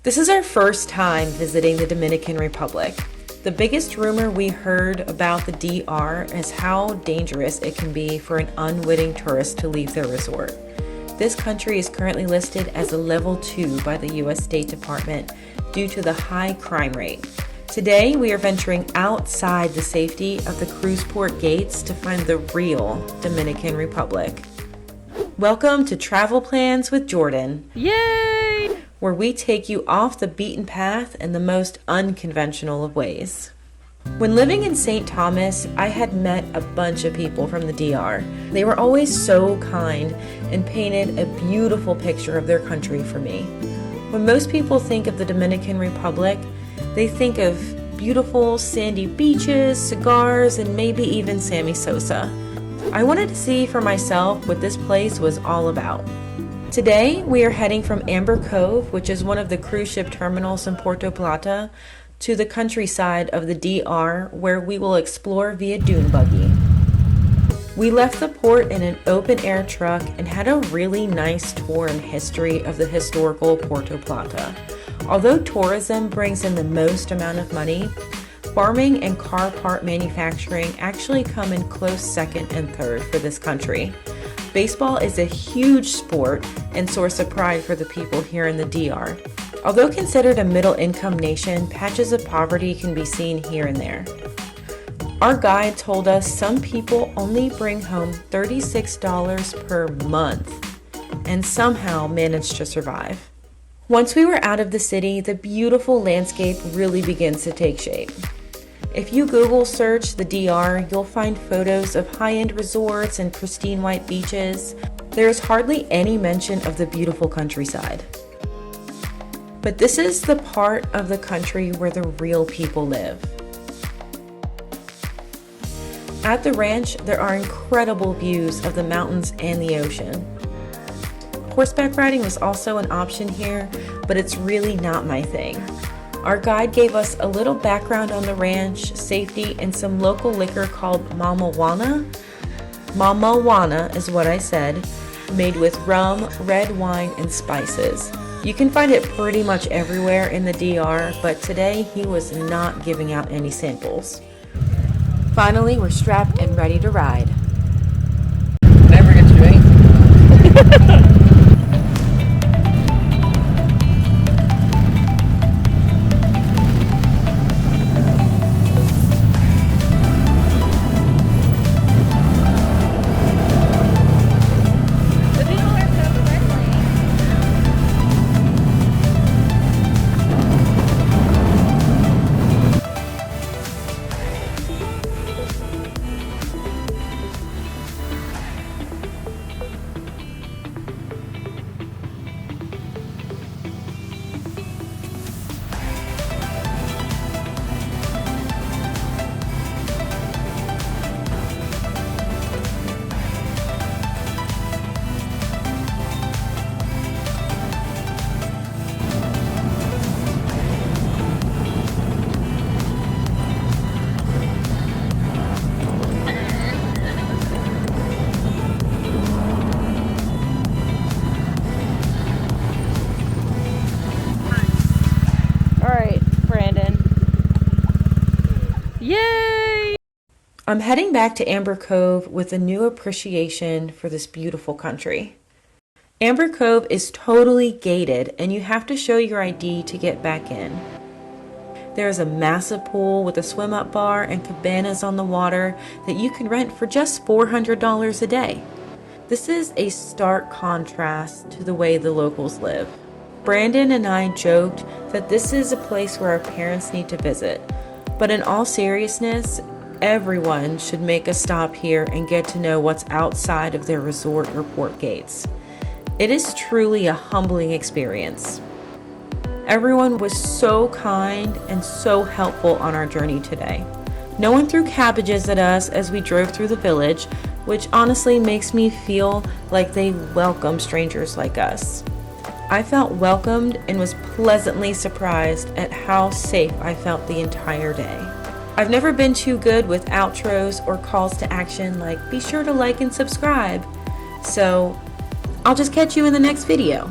This is our first time visiting the Dominican Republic. The biggest rumor we heard about the DR is how dangerous it can be for an unwitting tourist to leave their resort. This country is currently listed as a level 2 by the U.S. State Department due to the high crime rate. Today, we are venturing outside the safety of the cruise port gates to find the real Dominican Republic. Welcome to Travel Plans with Jordan. Yay! Where we take you off the beaten path in the most unconventional of ways. When living in St. Thomas, I had met a bunch of people from the DR. They were always so kind and painted a beautiful picture of their country for me. When most people think of the Dominican Republic, they think of beautiful sandy beaches, cigars, and maybe even Sammy Sosa. I wanted to see for myself what this place was all about. Today, we are heading from Amber Cove, which is one of the cruise ship terminals in Puerto Plata, to the countryside of the DR, where we will explore via dune buggy. We left the port in an open-air truck and had a really nice tour and history of the historical Puerto Plata. Although tourism brings in the most amount of money, farming and car part manufacturing actually come in close second and third for this country. Baseball is a huge sport and source of pride for the people here in the DR. Although considered a middle-income nation, patches of poverty can be seen here and there. Our guide told us some people only bring home $36 per month and somehow manage to survive. Once we were out of the city, the beautiful landscape really begins to take shape. If you Google search the DR, you'll find photos of high-end resorts and pristine white beaches. There is hardly any mention of the beautiful countryside. But this is the part of the country where the real people live. At the ranch, there are incredible views of the mountains and the ocean. Horseback riding was also an option here, but it's really not my thing. Our guide gave us a little background on the ranch, safety, and some local liquor called mamajuana. Mamajuana is what I said, made with rum, red wine, and spices. You can find it pretty much everywhere in the DR, but today he was not giving out any samples. Finally, we're strapped and ready to ride. Never gets you anything. Yay! I'm heading back to Amber Cove with a new appreciation for this beautiful country. Amber Cove is totally gated and you have to show your ID to get back in. There is a massive pool with a swim-up bar and cabanas on the water that you can rent for just $400 a day. This is a stark contrast to the way the locals live. Brandon and I joked that this is a place where our parents need to visit. But in all seriousness, everyone should make a stop here and get to know what's outside of their resort or port gates. It is truly a humbling experience. Everyone was so kind and so helpful on our journey today. No one threw cabbages at us as we drove through the village, which honestly makes me feel like they welcome strangers like us. I felt welcomed and was pleasantly surprised at how safe I felt the entire day. I've never been too good with outros or calls to action like be sure to like and subscribe. So I'll just catch you in the next video.